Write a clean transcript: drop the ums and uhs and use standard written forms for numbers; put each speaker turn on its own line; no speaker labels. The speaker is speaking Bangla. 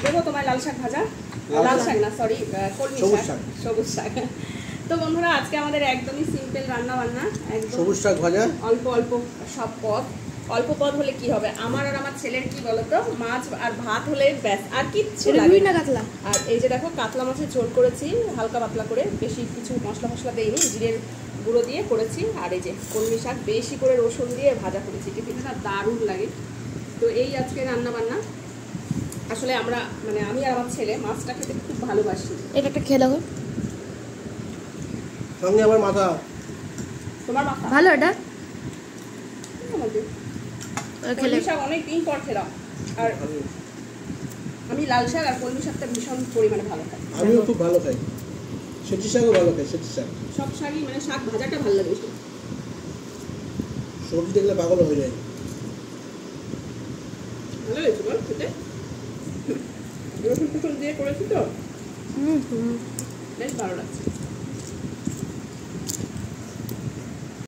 দেবো তোমায় লাল শাক ভাজা, লাল শাক না সরি কলমি শাক, সবুজ শাক। তো বন্ধুরা আজকে আমাদের একদমই সিম্পল রান্না বান্না, একদম
সবুজ শাক ভাজা, অল্প
অল্প সব পদ। অল্প পদ হলে কি হবে, আমার আর আমার ছেলের কি বলতো, মাছ আর ভাত হলে ব্যাস, আর কিচ্ছু লাগবে না। কাতলা, আর এই যে দেখো কাতলা মাছের ঝোল করেছি হালকা পাতলা করে, বেশি কিছু মশলা ফসলা দেইনি, জিরের গুঁড়ো দিয়ে করেছি। আর এই যে কলমি শাক বেশি করে রসুন দিয়ে ভাজা করেছি, টিফিনটা দারুণ লাগে। তো এই আজকে রান্না বান্না। আসলে আমরা মানে আমি আর আমার ছেলে মাছটা খেতে খুব ভালোবাসি। এটা একটা খেয়ে দেখো,
সঙ্গে আমার মাথা,
তোমার মাথা
ভালো এটা
কলমি শাক অনেকদিন পর খেলাম। আর আমি লাল শাক আর কলমি শাকটা ভীষণ পরিমাণে ভালো খাই।
আমিও খুব ভালো খাই, সেটি শাকও ভালো খাই। সেটি শাক,
সব শাকই মানে শাক ভাজাটা ভালো লাগে বেশি।
সবজি দেখলে পাগল হয়ে যায়।
ভালো হয়েছে বল খেতে, রসুন টুসুন দিয়ে করেছি তো বেশ ভালো লাগছে।